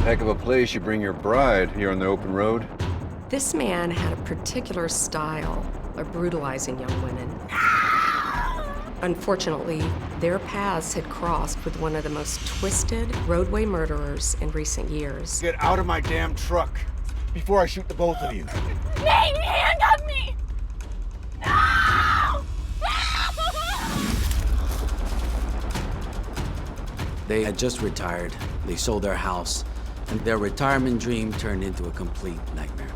Heck of a place you bring your bride here on the open road. This man had a particular style of brutalizing young women. Unfortunately, their paths had crossed with one of the most twisted roadway murderers in recent years. Get out of my damn truck before I shoot the both of you. Nate, handcuff me! No! They had just retired. They sold their house, and their retirement dream turned into a complete nightmare.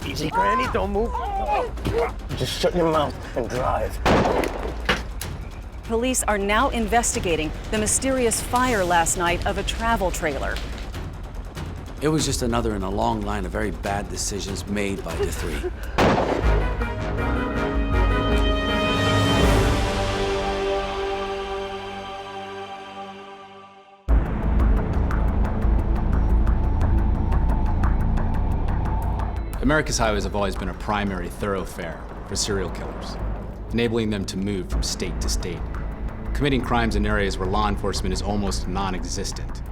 Easy, Granny, don't move. Just shut your mouth and drive. Police are now investigating the mysterious fire last night of a travel trailer. It was just another in a long line of very bad decisions made by the three. America's highways have always been a primary thoroughfare for serial killers, enabling them to move from state to state, committing crimes in areas where law enforcement is almost non-existent.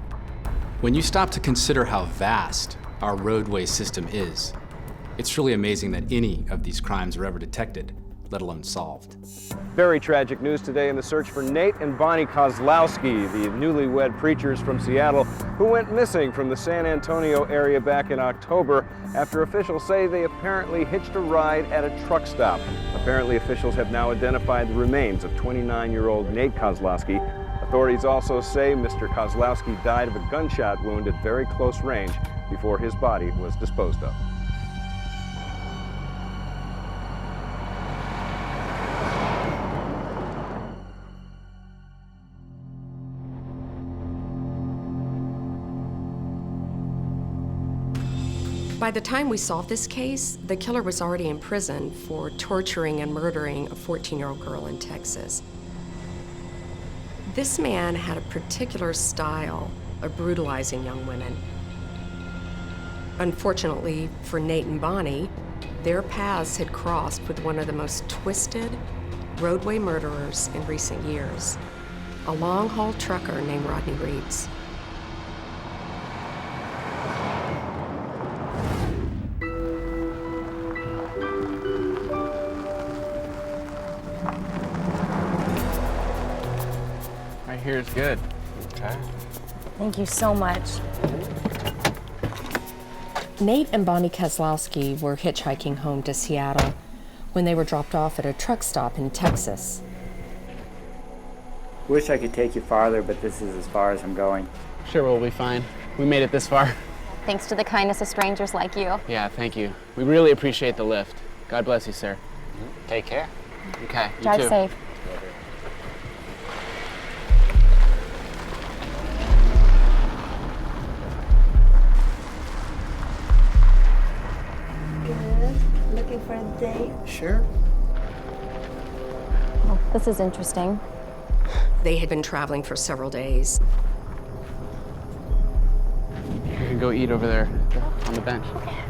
When you stop to consider how vast our roadway system is, it's truly amazing that any of these crimes are ever detected, let alone solved. Very tragic news today in the search for Nate and Bonnie Kozlowski, the newlywed preachers from Seattle who went missing from the San Antonio area back in October after officials say they apparently hitched a ride at a truck stop. Apparently, officials have now identified the remains of 29-year-old Nate Kozlowski. Authorities also say Mr. Kozlowski died of a gunshot wound at very close range before his body was disposed of. By the time we solved this case, the killer was already in prison for torturing and murdering a 14-year-old girl in Texas. This man had a particular style of brutalizing young women. Unfortunately for Nate and Bonnie, their paths had crossed with one of the most twisted roadway murderers in recent years, a long-haul trucker named Rodney Reeds. Here's good. Okay. Thank you so much. Nate and Bonnie Kozlowski were hitchhiking home to Seattle when they were dropped off at a truck stop in Texas. Wish I could take you farther, but this is as far as I'm going. Sure, we'll be fine. We made it this far. Thanks to the kindness of strangers like you. Yeah, thank you. We really appreciate the lift. God bless you, sir. Take care. Okay, you Drive too. safe. Looking for a date? Sure. Well, this is interesting. They had been traveling for several days. You can go eat over there on the bench.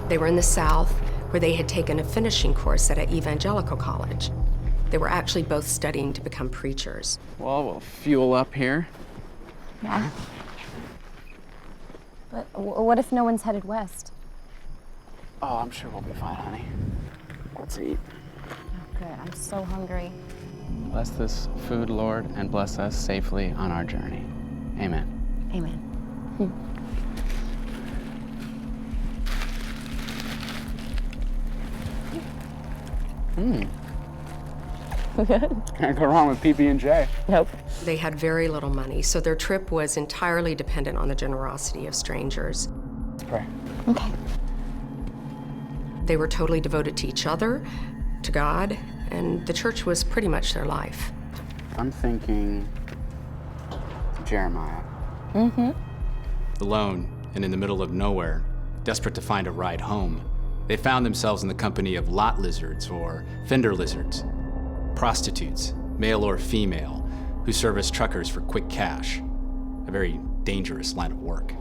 They were in the South, where they had taken a finishing course at an evangelical college. They were actually both studying to become preachers. Well, we'll fuel up here. Yeah. But what if no one's headed west? Oh, I'm sure we'll be fine, honey. Let's eat. Oh, good. I'm so hungry. Bless this food, Lord, and bless us safely on our journey. Amen. Amen. Can't go wrong with PB&J. Nope. They had very little money, so their trip was entirely dependent on the generosity of strangers. Let's pray. Okay. They were totally devoted to each other, to God, and the church was pretty much their life. I'm thinking Jeremiah. Mm-hmm. Alone and in the middle of nowhere, desperate to find a ride home, they found themselves in the company of lot lizards or fender lizards, prostitutes, male or female, who serve as truckers for quick cash, a very dangerous line of work.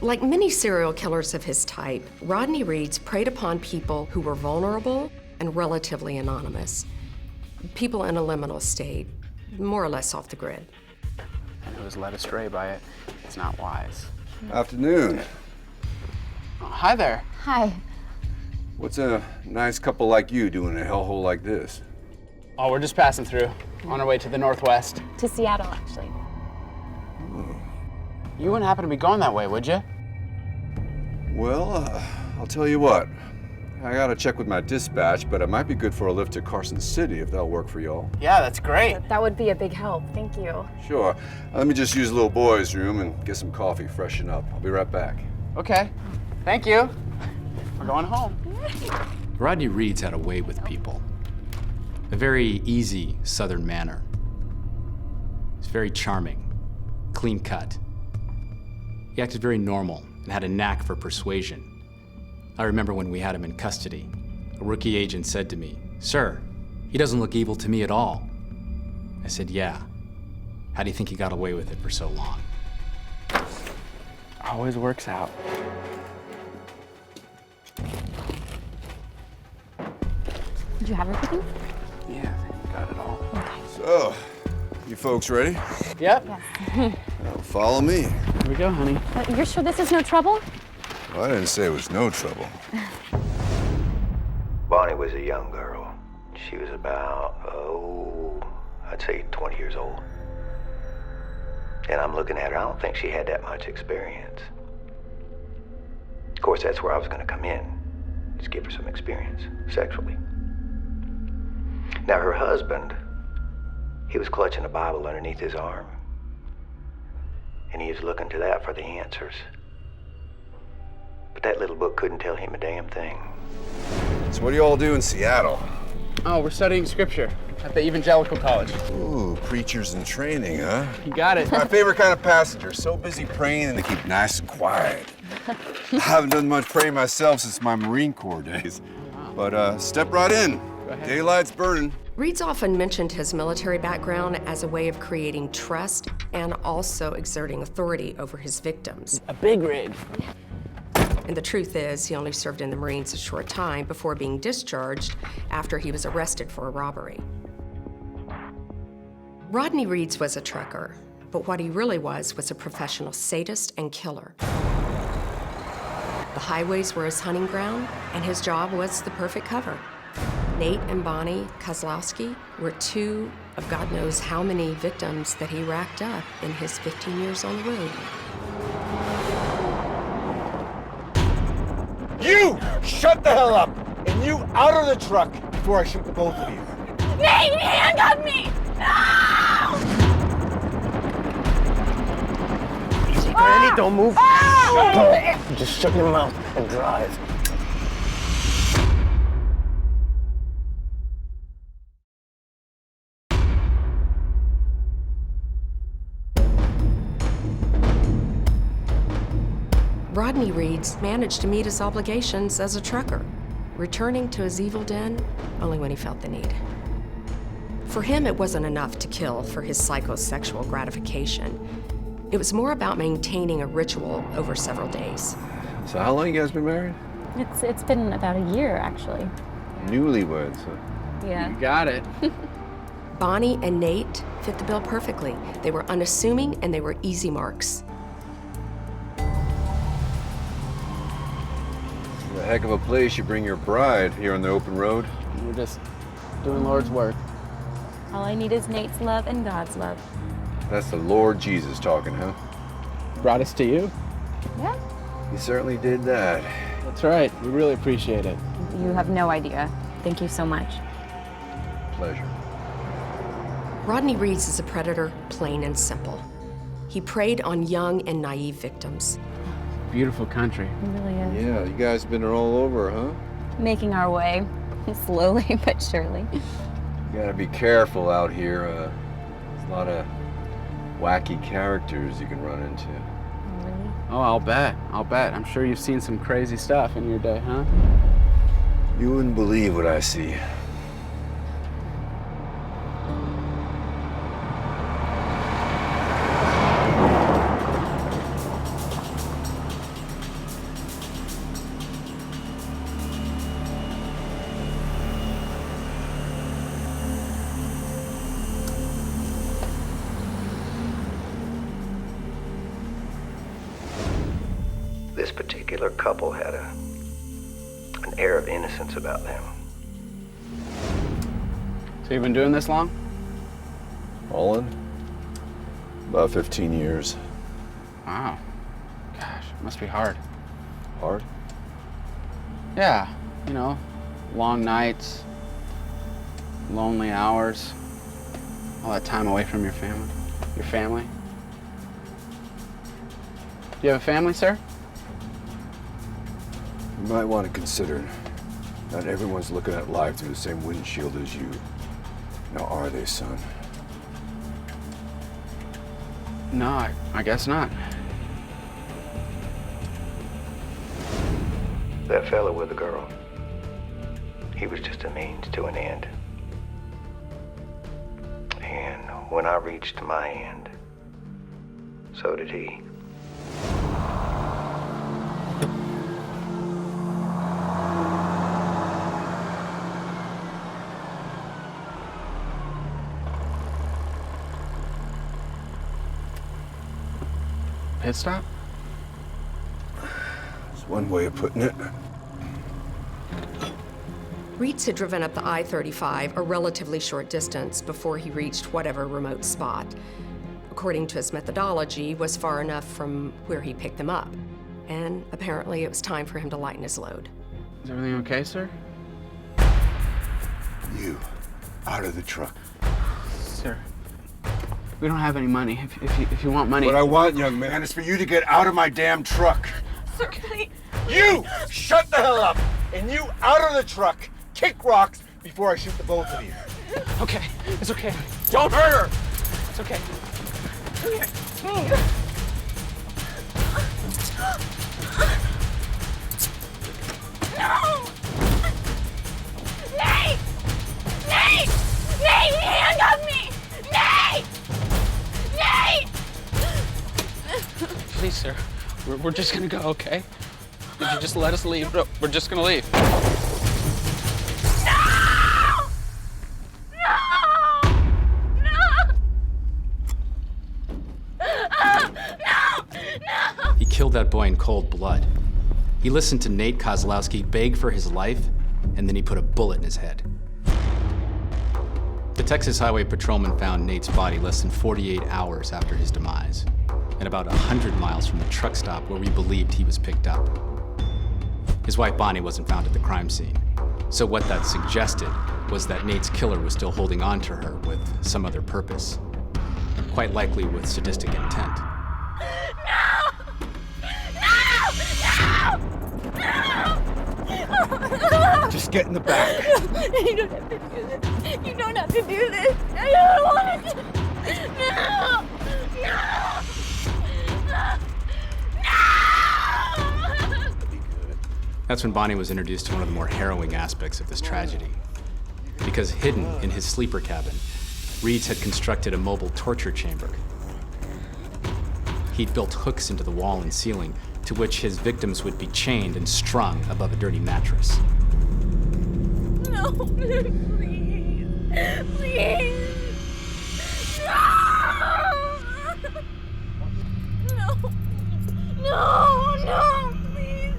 Like many serial killers of his type, Rodney Reeds preyed upon people who were vulnerable and relatively anonymous. People in a liminal state, more or less off the grid. And who was led astray by it, it's not wise. Afternoon. Oh, hi there. Hi. What's a nice couple like you doing in a hellhole like this? Oh, we're just passing through, on our way to the northwest. To Seattle, actually. You wouldn't happen to be going that way, would you? Well, I'll tell you what. I gotta check with my dispatch, but it might be good for a lift to Carson City if that'll work for y'all. Yeah, that's great. That would be a big help. Thank you. Sure. Let me just use the little boy's room and get some coffee, freshen up. I'll be right back. Okay. Thank you. We're going home. Rodney Reeds had a way with people. A very easy Southern manner. He's very charming, clean cut. He acted very normal and had a knack for persuasion. I remember when we had him in custody, a rookie agent said to me, "Sir, he doesn't look evil to me at all." I said, "Yeah. How do you think he got away with it for so long?" Always works out. Did you have everything? Yeah, got it all. So, you folks ready? Yep. Yes. Well, follow me. Here we go, honey. You're sure this is no trouble? Well, I didn't say it was no trouble. Bonnie was a young girl. She was about, I'd say 20 years old. And I'm looking at her, I don't think she had that much experience. Of course, that's where I was gonna come in. Just give her some experience, sexually. Now, her husband, he was clutching a Bible underneath his arm. And he was looking to that for the answers. But that little book couldn't tell him a damn thing. So what do you all do in Seattle? Oh, we're studying scripture at the Evangelical College. Ooh, preachers in training, huh? You got it. My favorite kind of passenger, so busy praying and they keep nice and quiet. I haven't done much praying myself since my Marine Corps days. But step right in. Daylight's burning. Reeds often mentioned his military background as a way of creating trust and also exerting authority over his victims. A big rig. And the truth is, he only served in the Marines a short time before being discharged after he was arrested for a robbery. Rodney Reeds was a trucker, but what he really was a professional sadist and killer. The highways were his hunting ground, and his job was the perfect cover. Nate and Bonnie Kozlowski were two of God knows how many victims that he racked up in his 15 years on the road. You! Shut the hell up! And you out of the truck before I shoot the both of you. Nate, he handcuffed me! No! Easy, Granny, don't move. Just shut your mouth and drive. Rodney Reeds managed to meet his obligations as a trucker, returning to his evil den only when he felt the need. For him, it wasn't enough to kill for his psychosexual gratification. It was more about maintaining a ritual over several days. So how long you guys been married? It's been about a year, actually. Newlyweds, huh? Yeah. You got it. Bonnie and Nate fit the bill perfectly. They were unassuming and they were easy marks. A heck of a place you bring your bride here on the open road. We're just doing Lord's work. All I need is Nate's love and God's love. That's the Lord Jesus talking, huh? Brought us to you. Yeah. He certainly did that. That's right. We really appreciate it. You have no idea. Thank you so much. Pleasure. Rodney Reeds is a predator, plain and simple. He preyed on young and naive victims. Beautiful country. It really is. Yeah, you guys been all over, huh? Making our way, slowly but surely. You gotta be careful out here. There's a lot of wacky characters you can run into. Really? Oh, I'll bet. I'm sure you've seen some crazy stuff in your day, huh? You wouldn't believe what I see. particular couple had an air of innocence about them. So you've been doing this long? All in? About 15 years. Wow. Gosh, it must be hard. Hard? Yeah, you know, long nights, lonely hours, all that time away from your family. Your family? Do you have a family, sir? You might want to consider, not everyone's looking at life through the same windshield as you. Now, are they, son? No, I guess not. That fella with the girl, he was just a means to an end. And when I reached my end, so did he. Pit stop? That's one way of putting it. Reitz had driven up the I-35 a relatively short distance before he reached whatever remote spot. According to his methodology, was far enough from where he picked them up. And apparently it was time for him to lighten his load. Is everything okay, sir? You, out of the truck. Sir, we don't have any money. If you want money... What I want, young man, is for you to get out of my damn truck. Sir, please. You shut the hell up! And you out of the truck! Kick rocks before I shoot the both of you. Okay, it's okay. Don't hurt her! It's okay. No! Nate! Nate! Nate, he handcuffed me! Nate! Nate! Please, sir. We're just gonna go, okay? If you just let us leave, we're just gonna leave. He killed that boy in cold blood. He listened to Nate Kozlowski beg for his life, and then he put a bullet in his head. The Texas Highway Patrolman found Nate's body less than 48 hours after his demise, and about 100 miles from the truck stop where we believed he was picked up. His wife Bonnie wasn't found at the crime scene, so what that suggested was that Nate's killer was still holding on to her with some other purpose, quite likely with sadistic intent. Just get in the back. You don't have to do this. You don't have to do this. I don't want to. No! That's when Bonnie was introduced to one of the more harrowing aspects of this tragedy. Because hidden in his sleeper cabin, Reitz had constructed a mobile torture chamber. He'd built hooks into the wall and ceiling to which his victims would be chained and strung above a dirty mattress. No, please. Please. No. No, please.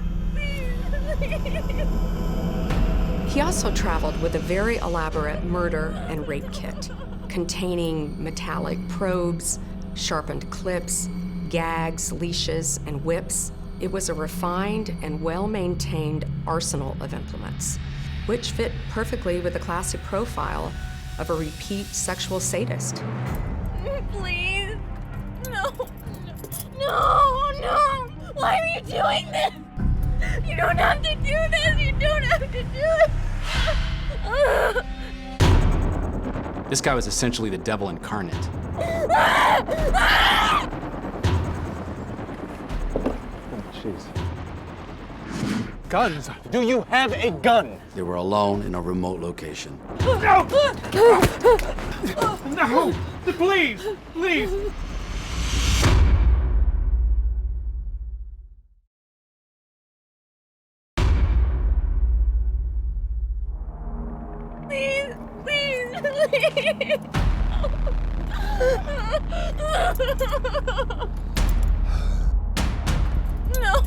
He also traveled with a very elaborate murder and rape kit containing metallic probes, sharpened clips, gags, leashes, and whips. It was a refined and well-maintained arsenal of implements, which fit perfectly with the classic profile of a repeat sexual sadist. Please. No. No. Why are you doing this? You don't have to do this. You don't have to do it. This guy was essentially the devil incarnate. Jeez. Guns. Do you have a gun? They were alone in a remote location. No! No! Please! Please! No.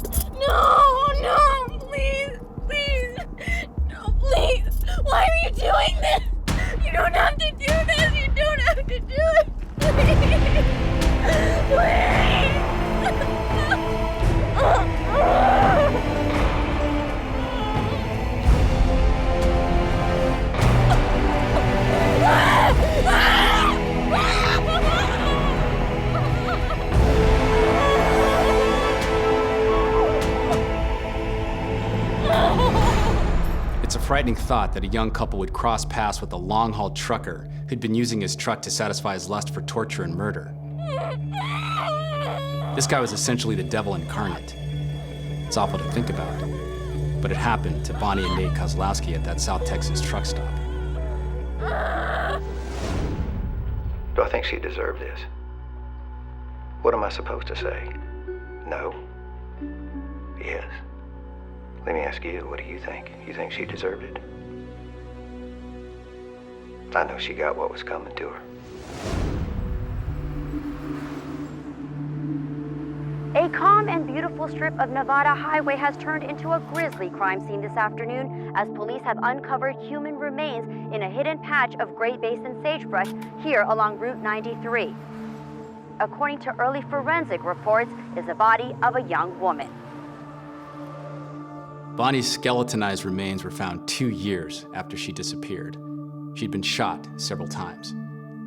No, please, please. No, please. Why are you doing this? You don't have to do this. You don't have to do it. Please. It's a frightening thought that a young couple would cross paths with a long-haul trucker who'd been using his truck to satisfy his lust for torture and murder. This guy was essentially the devil incarnate. It's awful to think about, but it happened to Bonnie and Nate Kozlowski at that South Texas truck stop. Do I think she deserved this? What am I supposed to say? No? Yes? Let me ask you, what do you think? You think she deserved it? I know she got what was coming to her. A calm and beautiful strip of Nevada highway has turned into a grisly crime scene this afternoon as police have uncovered human remains in a hidden patch of Great Basin sagebrush here along Route 93. According to early forensic reports, is the body of a young woman. Bonnie's skeletonized remains were found 2 years after she disappeared. She'd been shot several times.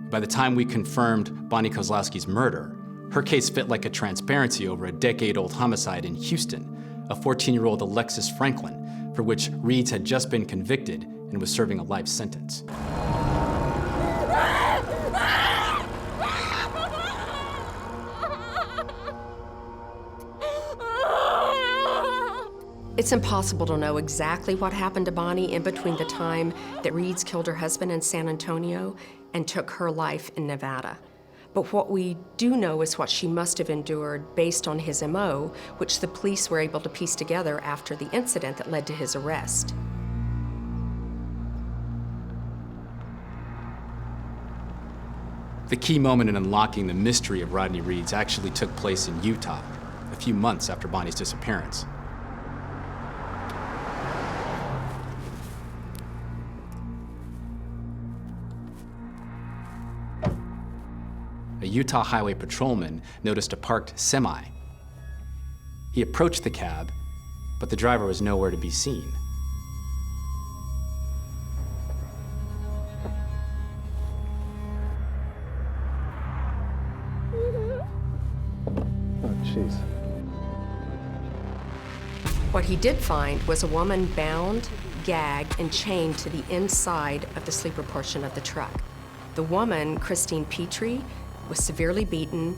By the time we confirmed Bonnie Kozlowski's murder, her case fit like a transparency over a decade-old homicide in Houston, a 14-year-old Alexis Franklin, for which Reeds had just been convicted and was serving a life sentence. It's impossible to know exactly what happened to Bonnie in between the time that Reeds killed her husband in San Antonio and took her life in Nevada. But what we do know is what she must have endured based on his MO, which the police were able to piece together after the incident that led to his arrest. The key moment in unlocking the mystery of Rodney Reeds actually took place in Utah, a few months after Bonnie's disappearance. A Utah highway patrolman noticed a parked semi. He approached the cab, but the driver was nowhere to be seen. Oh, jeez. What he did find was a woman bound, gagged, and chained to the inside of the sleeper portion of the truck. The woman, Christine Petrie, was severely beaten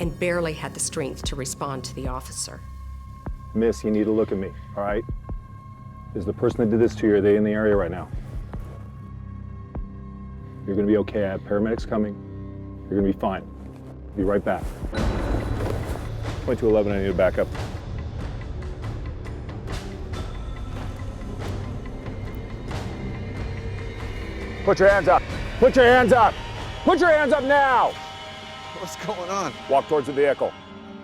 and barely had the strength to respond to the officer. Miss, you need to look at me, all right? Is the person that did this to you, are they in the area right now? You're gonna be okay. I have paramedics coming. You're gonna be fine. Be right back. 2211, I need to back up. Put your hands up. Put your hands up. Put your hands up now. What's going on? Walk towards the vehicle.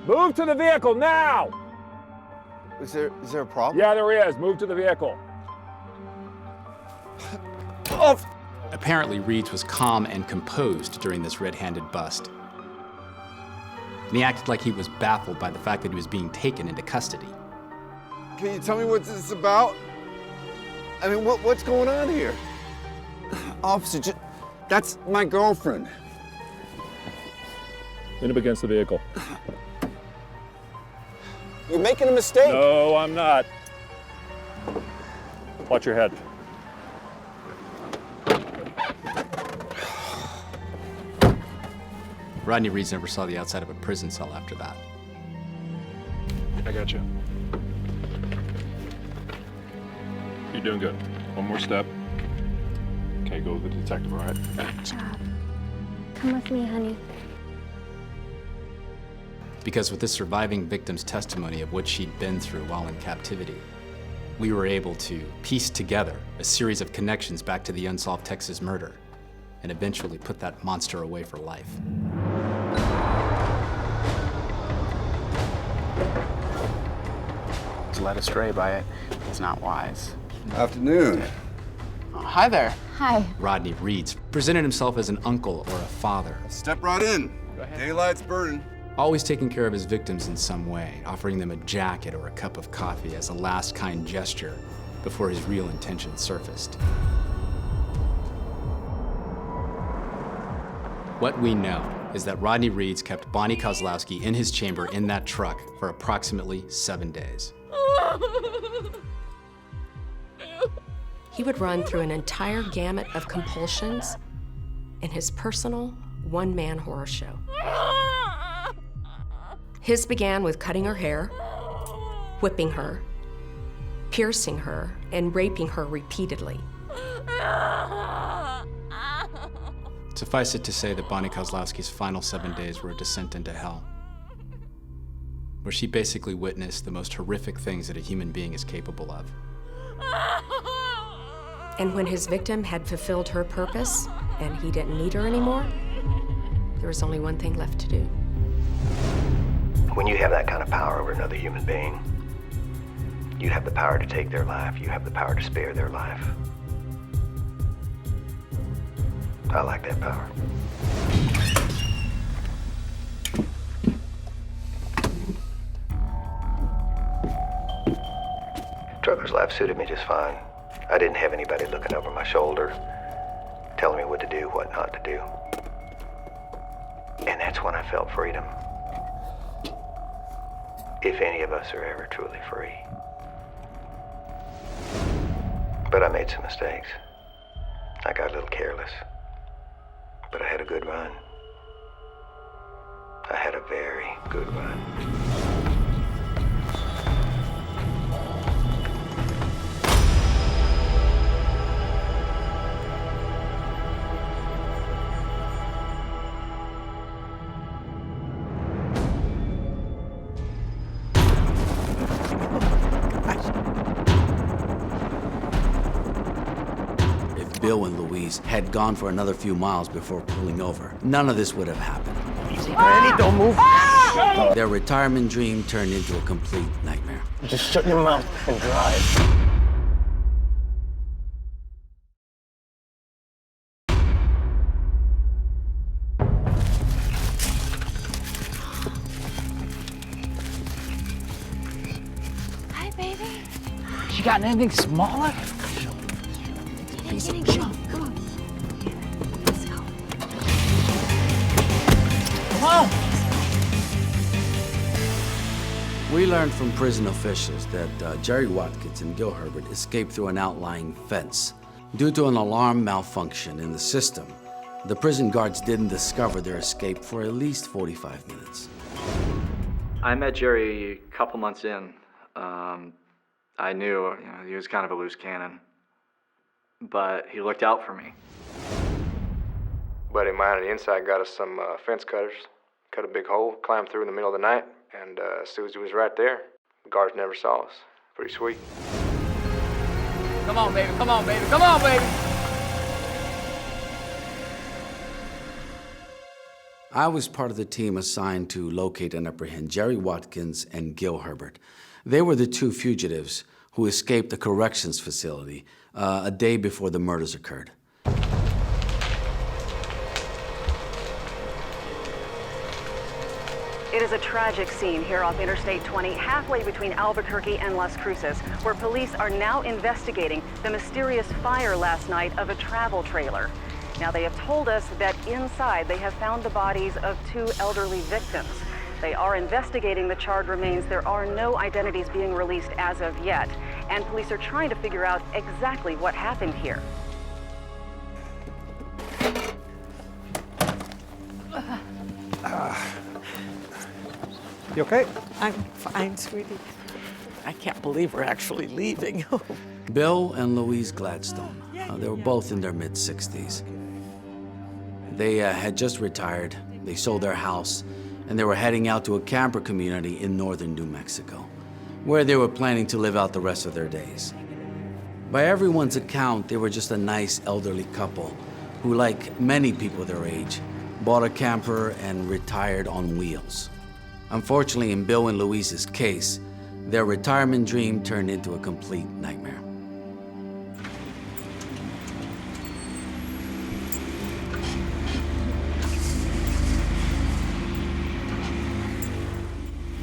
Move to the vehicle now. Is there a problem? Yeah, there is. Move to the vehicle. Oh. Apparently, Reeds was calm and composed during this red-handed bust. And he acted like he was baffled by the fact that he was being taken into custody. Can you tell me what this is about? I mean, what's going on here? Officer, that's my girlfriend. Lean up against the vehicle. You're making a mistake. No, I'm not. Watch your head. Rodney Reeds never saw the outside of a prison cell after that. I got you. You're doing good. One more step. Okay, go with the detective, all right? Good job. Come with me, honey. Because with this surviving victim's testimony of what she'd been through while in captivity, we were able to piece together a series of connections back to the unsolved Texas murder and eventually put that monster away for life. gets led astray by it is not wise. Afternoon. Oh, hi there. Hi. Rodney Reeds presented himself as an uncle or a father. Step right in. Daylight's burning. Always taking care of his victims in some way, offering them a jacket or a cup of coffee as a last kind gesture before his real intentions surfaced. What we know is that Rodney Reeds kept Bonnie Kozlowski in his chamber in that truck for approximately 7 days. He would run through an entire gamut of compulsions in his personal one-man horror show. His began with cutting her hair, whipping her, piercing her, and raping her repeatedly. Suffice it to say that Bonnie Kozlowski's final 7 days were a descent into hell, where she basically witnessed the most horrific things that a human being is capable of. And when his victim had fulfilled her purpose and he didn't need her anymore, there was only one thing left to do. When you have that kind of power over another human being, you have the power to take their life. You have the power to spare their life. I like that power. Trucker's life suited me just fine. I didn't have anybody looking over my shoulder, telling me what to do, what not to do. And that's when I felt freedom. If any of us are ever truly free. But I made some mistakes. I got a little careless. But I had a good run. I had a very good run. Bill and Louise had gone for another few miles before pulling over, none of this would have happened. Easy, Granny, don't move. Their retirement dream turned into a complete nightmare. Just shut your mouth and drive. Hi, baby. She got anything smaller? Come on. Let's go. Come on. We learned from prison officials that Jerry Watkins and Gil Herbert escaped through an outlying fence. Due to an alarm malfunction in the system, the prison guards didn't discover their escape for at least 45 minutes. I met Jerry a couple months in. I knew, he was kind of a loose cannon, but he looked out for me. Buddy of mine on the inside got us some fence cutters, cut a big hole, climbed through in the middle of the night, and Susie was right there. The guards never saw us. Pretty sweet. Come on, baby. Come on, baby. Come on, baby. I was part of the team assigned to locate and apprehend Jerry Watkins and Gil Herbert. They were the two fugitives who escaped the corrections facility a day before the murders occurred. It is a tragic scene here off Interstate 20, halfway between Albuquerque and Las Cruces, where police are now investigating the mysterious fire last night of a travel trailer. Now, they have told us that inside they have found the bodies of two elderly victims. They are investigating the charred remains. There are no identities being released as of yet, and police are trying to figure out exactly what happened here. You okay? I'm fine, sweetie. I can't believe we're actually leaving. Bill and Louise Gladstone. They were both in their mid-60s. They had just retired. They sold their house, and they were heading out to a camper community in northern New Mexico, where they were planning to live out the rest of their days. By everyone's account, they were just a nice elderly couple who, like many people their age, bought a camper and retired on wheels. Unfortunately, in Bill and Louise's case, Their retirement dream turned into a complete nightmare.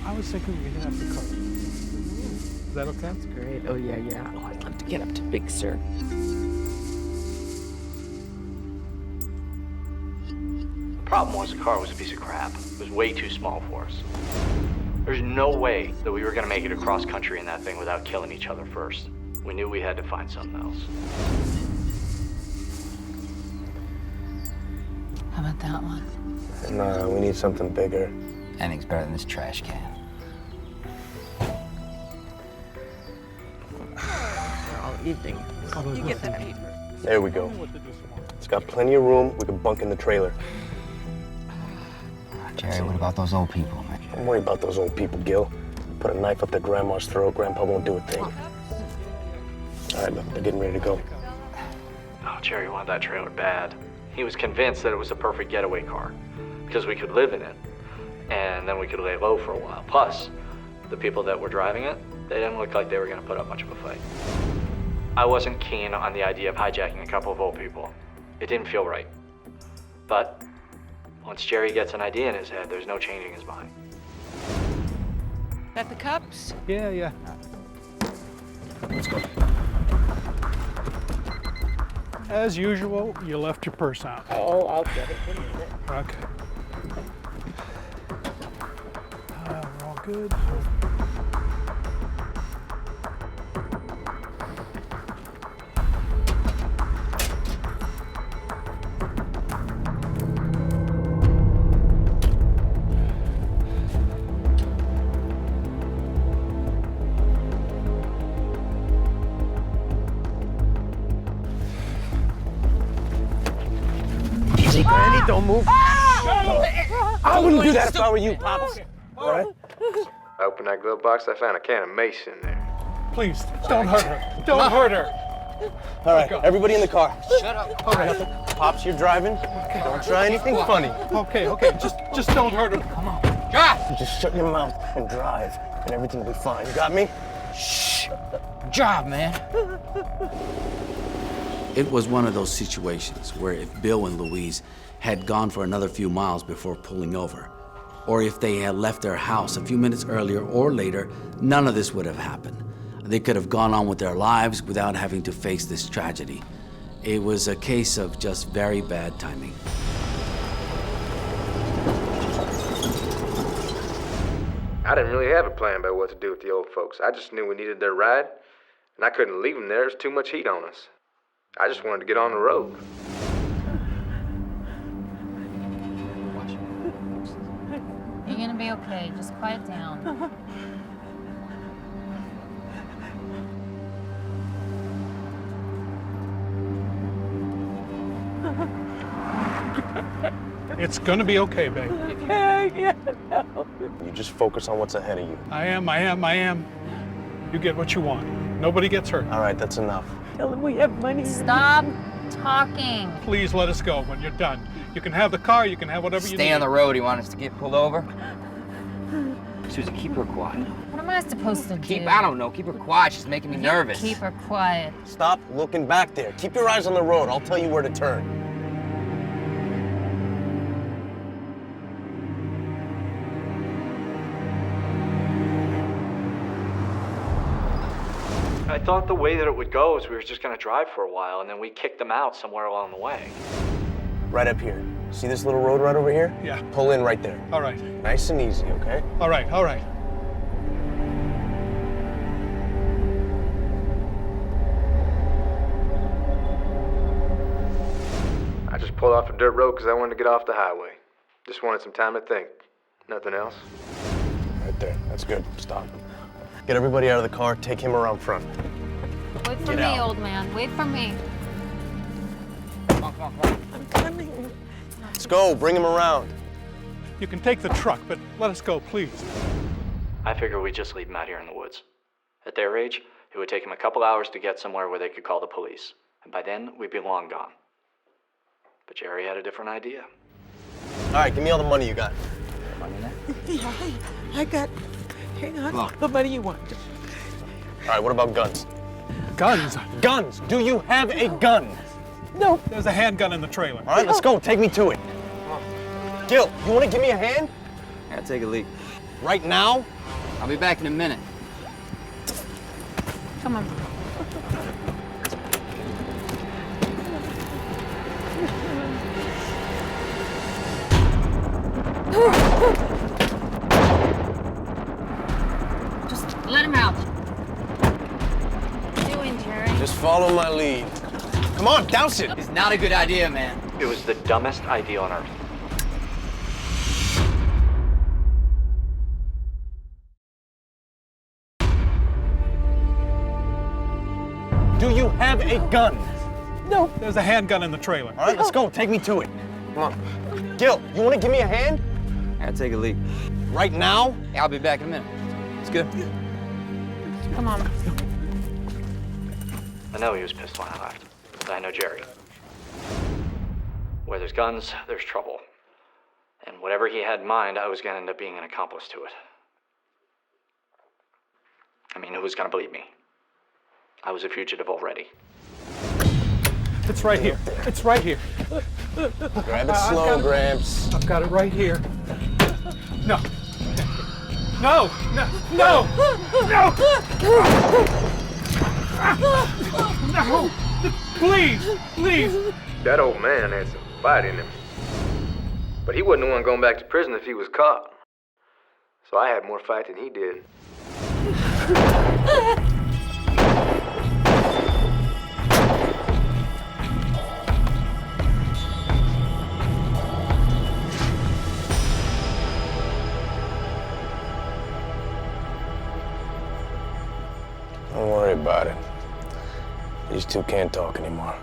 I was thinking we could have the car. Is that okay? That's great. Oh, yeah, yeah. Oh, I'd love to get up to Big Sur. The problem was the car was a piece of crap. It was way too small for us. There's no way that we were gonna make it across country in that thing without killing each other first. We knew we had to find something else. How about that one? Nah, we need something bigger. Anything's better than this trash can. They're all evening. You get the paper. There we go. It's got plenty of room. We can bunk in the trailer. Jerry, what about those old people, man? Don't worry about those old people, Gil. Put a knife up their grandma's throat. Grandpa won't do a thing. All right, look, they're getting ready to go. Oh, Jerry wanted that trailer bad. He was convinced that it was the perfect getaway car because we could live in it and then we could lay low for a while. Plus, the people that were driving it, they didn't look like they were going to put up much of a fight. I wasn't keen on the idea of hijacking a couple of old people. It didn't feel right. But once Jerry gets an idea in his head, there's no changing his mind. That the cups? Yeah, yeah. Let's go. As usual, you left your purse out. Oh, I'll get it. What is it? Okay. We're all good. Easy, Granny, don't move. I wouldn't do that if I were you, Pops. All right? I opened that glove box, I found a can of mace in there. Please, don't hurt her. Don't hurt her. All right, everybody in the car. Shut up. All right. Pops, you're driving. Don't try anything funny. Okay, okay. Just don't hurt her. Come on. Drive! You just shut your mouth and drive, and everything will be fine. You got me? Shh. Drive, man. It was one of those situations where if Bill and Louise had gone for another few miles before pulling over, or if they had left their house a few minutes earlier or later, none of this would have happened. They could have gone on with their lives without having to face this tragedy. It was a case of just very bad timing. I didn't really have a plan about what to do with the old folks. I just knew we needed their ride, and I couldn't leave them there. There's too much heat on us. I just wanted to get on the road. You're gonna be okay. Just quiet down. It's gonna be okay, babe. Yeah, no. You just focus on what's ahead of you. I am. You get what you want. Nobody gets hurt. All right, that's enough. Tell him we have money. Stop talking. Please let us go when you're done. You can have the car, you can have whatever you need. Stay on the road. You want us to get pulled over? Susie, keep her quiet. What am I supposed to do? I don't know. Keep her quiet. She's making me nervous. Keep her quiet. Stop looking back there. Keep your eyes on the road. I'll tell you where to turn. I thought the way that it would go is we were just gonna drive for a while and then we kicked them out somewhere along the way. Right up here. See this little road right over here? Yeah. Pull in right there. All right. Nice and easy, okay? All right. I just pulled off a dirt road because I wanted to get off the highway. Just wanted some time to think. Nothing else. Right there. That's good. Stop. Get everybody out of the car. Take him around front. Wait for Get me, out. old man. Wait for me. Come on. I'm coming. Let's go. Bring him around. You can take the truck, but let us go, please. I figure we just leave them out here in the woods. At their age, it would take them a couple hours to get somewhere where they could call the police. And by then, we'd be long gone. But Jerry had a different idea. All right, give me all the money you got. Yeah, I got Hang on. Look. The money you want. All right, what about guns? Guns? Guns! Do you have a gun? No. There's a handgun in the trailer. All right, let's go. Take me to it. Gil, you want to give me a hand? I'll take a leak. Right now? I'll be back in a minute. Come on. Just let him out. What are you doing, Jerry? Just follow my lead. Come on, douse it. It's not a good idea, man. It was the dumbest idea on earth. Do you have a gun? No. There's a handgun in the trailer. All right, let's go. Take me to it. Come on. Gil, you want to give me a hand? I'll take a leak. Right now? Yeah, I'll be back in a minute. It's good. Come on. I know he was pissed when I left, but I know Jerry. Where there's guns, there's trouble. And whatever he had in mind, I was gonna end up being an accomplice to it. I mean, who was gonna believe me? I was a fugitive already. It's right here. It's right here. Grab it slow, Gramps. I've got it right here. No. No! No! No! No! No! Please! Please! That old man had some fight in him. But he wasn't the one going back to prison if he was caught. So I had more fight than he did. Don't worry about it. These two can't talk anymore.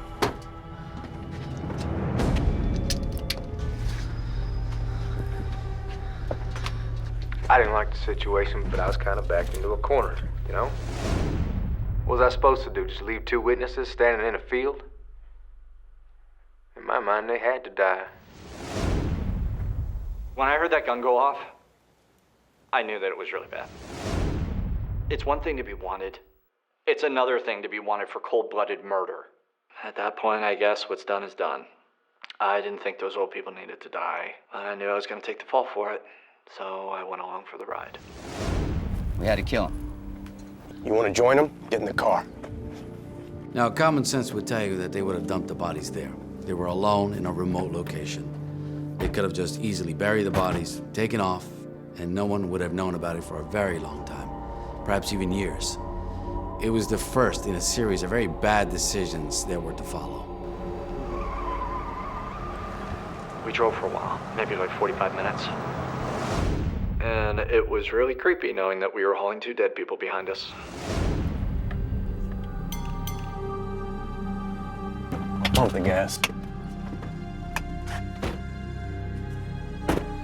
I didn't like the situation, but I was kind of backed into a corner, you know? What was I supposed to do? Just leave two witnesses standing in a field? In my mind, they had to die. When I heard that gun go off, I knew that it was really bad. It's one thing to be wanted. It's another thing to be wanted for cold-blooded murder. At that point, I guess what's done is done. I didn't think those old people needed to die, but I knew I was going to take the fall for it, so I went along for the ride. We had to kill him. You want to join them? Get in the car. Now, common sense would tell you that they would have dumped the bodies there. They were alone in a remote location. They could have just easily buried the bodies, taken off, and no one would have known about it for a very long time, perhaps even years. It was the first in a series of very bad decisions that were to follow. We drove for a while, maybe like 45 minutes. And it was really creepy knowing that we were hauling two dead people behind us. Pump the gas.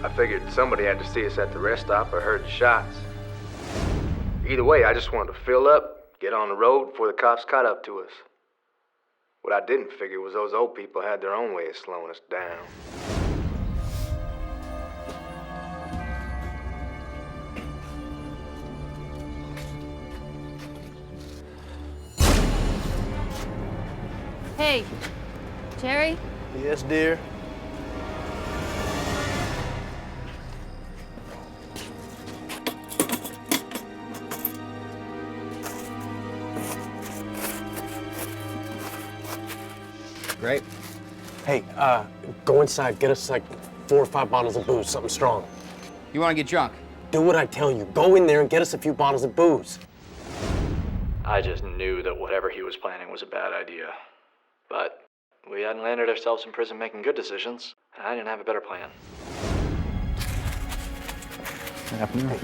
I figured somebody had to see us at the rest stop or heard the shots. Either way, I just wanted to fill up, get on the road before the cops caught up to us. What I didn't figure was those old people had their own way of slowing us down. Hey, Jerry? Yes, dear? Great. Hey, go inside, get us like 4 or 5 bottles of booze, something strong. You want to get drunk? Do what I tell you. Go in there and get us a few bottles of booze. I just knew that whatever he was planning was a bad idea. But we hadn't landed ourselves in prison making good decisions, and I didn't have a better plan. Good afternoon. Hey,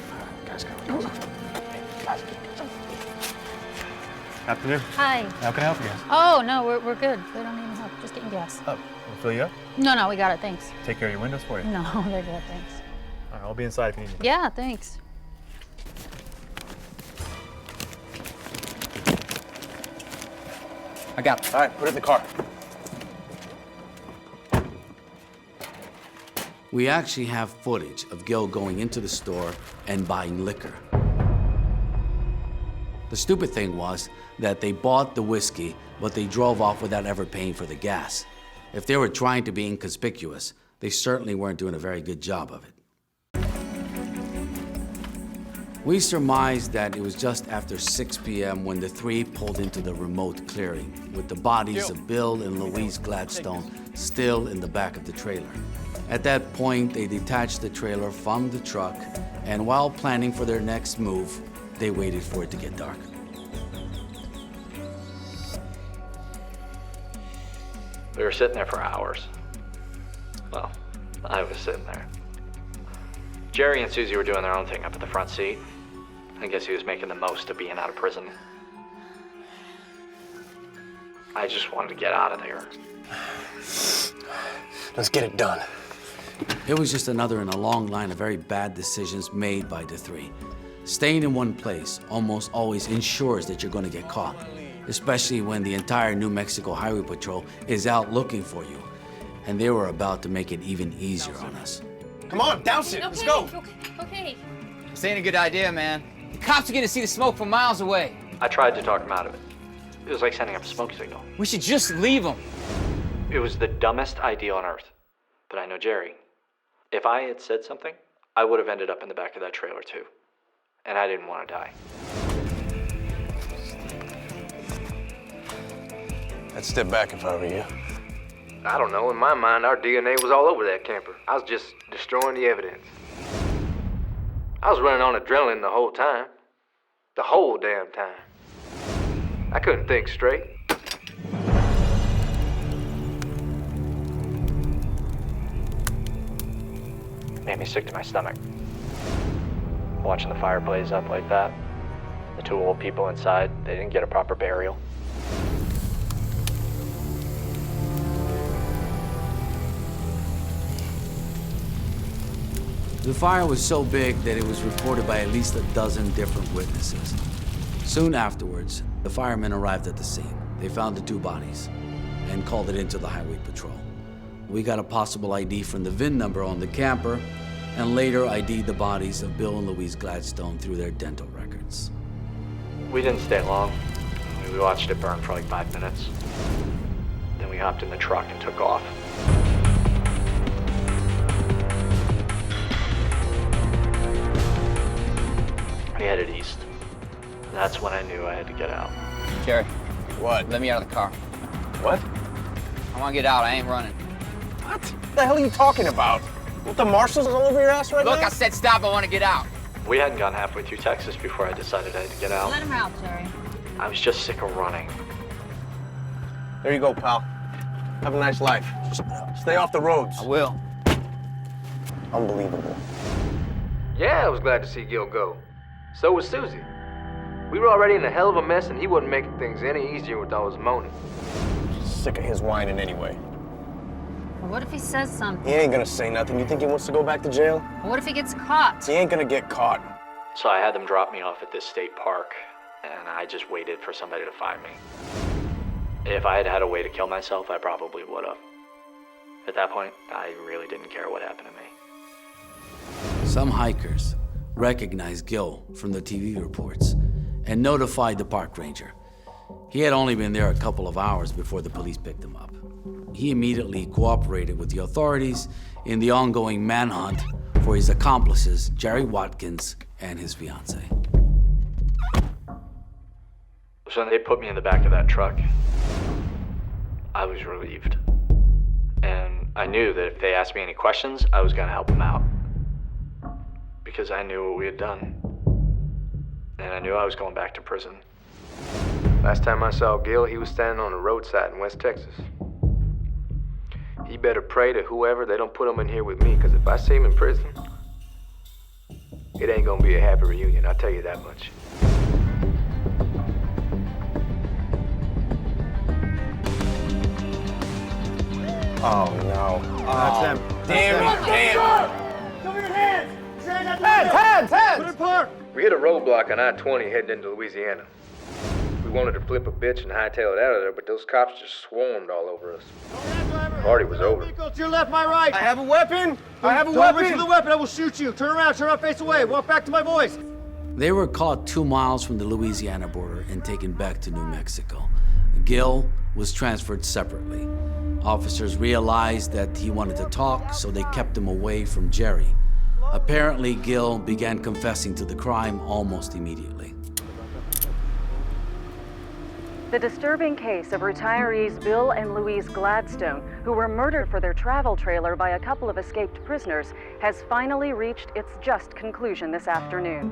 guys, go. Hey, guys. Afternoon. Hi. How can I help you guys? Oh, no, we're good. We don't need any help. Just getting gas. Oh, we'll fill you up? No, we got it. Thanks. Take care of your windows for you. No, they're good. Thanks. All right, I'll be inside if you need me. Yeah, thanks. I got it. All right, put it in the car. We actually have footage of Gil going into the store and buying liquor. The stupid thing was that they bought the whiskey, but they drove off without ever paying for the gas. If they were trying to be inconspicuous, they certainly weren't doing a very good job of it. We surmised that it was just after 6 p.m. when the three pulled into the remote clearing, with the bodies of Bill and Louise Gladstone still in the back of the trailer. At that point, they detached the trailer from the truck, and while planning for their next move, they waited for it to get dark. We were sitting there for hours. Well, I was sitting there. Jerry and Susie were doing their own thing up at the front seat. I guess he was making the most of being out of prison. I just wanted to get out of there. Let's get it done. It was just another in a long line of very bad decisions made by the three. Staying in one place almost always ensures that you're going to get caught, especially when the entire New Mexico Highway Patrol is out looking for you. And they were about to make it even easier on us. Come on, douse it. Let's go. Okay. This ain't a good idea, man. The cops are gonna see the smoke from miles away. I tried to talk him out of it. It was like sending up a smoke signal. We should just leave them. It was the dumbest idea on earth. But I know Jerry. If I had said something, I would have ended up in the back of that trailer too. And I didn't want to die. I'd step back if I were you. I don't know, in my mind, our DNA was all over that camper. I was just destroying the evidence. I was running on adrenaline the whole time. The whole damn time. I couldn't think straight. Made me sick to my stomach. Watching the fire blaze up like that. The two old people inside, they didn't get a proper burial. The fire was so big that it was reported by at least a dozen different witnesses. Soon afterwards, the firemen arrived at the scene. They found the two bodies and called it into the Highway Patrol. We got a possible ID from the VIN number on the camper, and later ID'd the bodies of Bill and Louise Gladstone through their dental records. We didn't stay long. We watched it burn for like 5 minutes. Then we hopped in the truck and took off. We headed east. That's when I knew I had to get out. Jerry. What? Let me out of the car. What? I want to get out. I ain't running. What? What the hell are you talking about? What, the marshals all over your ass right now? Look, I said stop. I want to get out. We hadn't gone halfway through Texas before I decided I had to get out. Let him out, Jerry. I was just sick of running. There you go, pal. Have a nice life. Just stay off the roads. I will. Unbelievable. Yeah, I was glad to see Gil go. So was Susie. We were already in a hell of a mess, and he wasn't making things any easier with all his moaning. Sick of his whining anyway. Well, what if he says something? He ain't gonna say nothing. You think he wants to go back to jail? Well, what if he gets caught? He ain't gonna get caught. So I had them drop me off at this state park, and I just waited for somebody to find me. If I had had a way to kill myself, I probably would have. At that point, I really didn't care what happened to me. Some hikers recognized Gil from the TV reports and notified the park ranger. He had only been there a couple of hours before the police picked him up. He immediately cooperated with the authorities in the ongoing manhunt for his accomplices, Jerry Watkins and his fiancée. So when they put me in the back of that truck, I was relieved. And I knew that if they asked me any questions, I was going to help them out. Because I knew what we had done. And I knew I was going back to prison. Last time I saw Gil, he was standing on the roadside in West Texas. He better pray to whoever they don't put him in here with me, because if I see him in prison, it ain't gonna be a happy reunion, I'll tell you that much. Oh, no. That's them. Damn it, damn. Cover your hands! Hands! Put it apart! We hit a roadblock on I-20 heading into Louisiana. We wanted to flip a bitch and hightail it out of there, but those cops just swarmed all over us. The party was over. To your left, my right! I have a weapon! I have a Don't weapon! reach for the weapon, I will shoot you. Turn around, face away. Walk back to my voice. They were caught 2 miles from the Louisiana border and taken back to New Mexico. Gil was transferred separately. Officers realized that he wanted to talk, so they kept him away from Jerry. Apparently, Gil began confessing to the crime almost immediately. The disturbing case of retirees Bill and Louise Gladstone, who were murdered for their travel trailer by a couple of escaped prisoners, has finally reached its just conclusion this afternoon.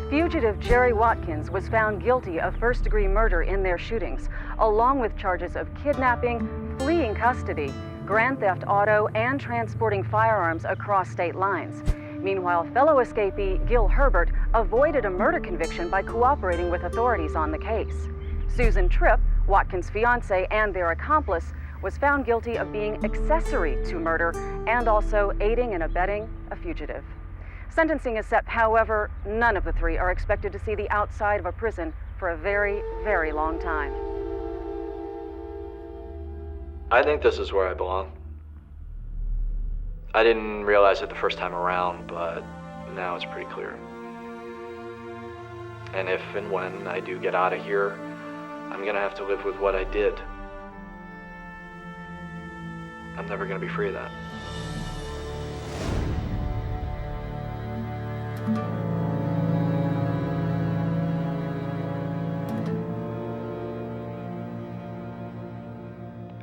Fugitive Jerry Watkins was found guilty of first-degree murder in their shootings, along with charges of kidnapping, fleeing custody, grand theft auto, and transporting firearms across state lines. Meanwhile, fellow escapee Gil Herbert avoided a murder conviction by cooperating with authorities on the case. Susan Tripp, Watkins' fiancée and their accomplice, was found guilty of being accessory to murder and also aiding and abetting a fugitive. Sentencing is set, however, none of the three are expected to see the outside of a prison for a very, very long time. I think this is where I belong. I didn't realize it the first time around, but now it's pretty clear. And if and when I do get out of here, I'm gonna have to live with what I did. I'm never gonna be free of that.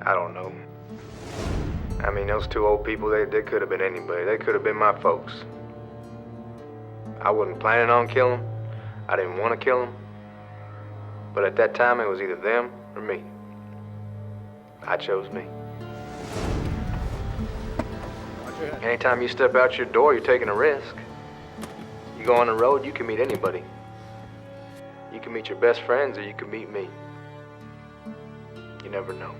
I don't know. I mean, those two old people, they could have been anybody. They could have been my folks. I wasn't planning on killing them. I didn't want to kill them. But at that time, it was either them or me. I chose me. Anytime you step out your door, you're taking a risk. You go on the road, you can meet anybody. You can meet your best friends or you can meet me. You never know.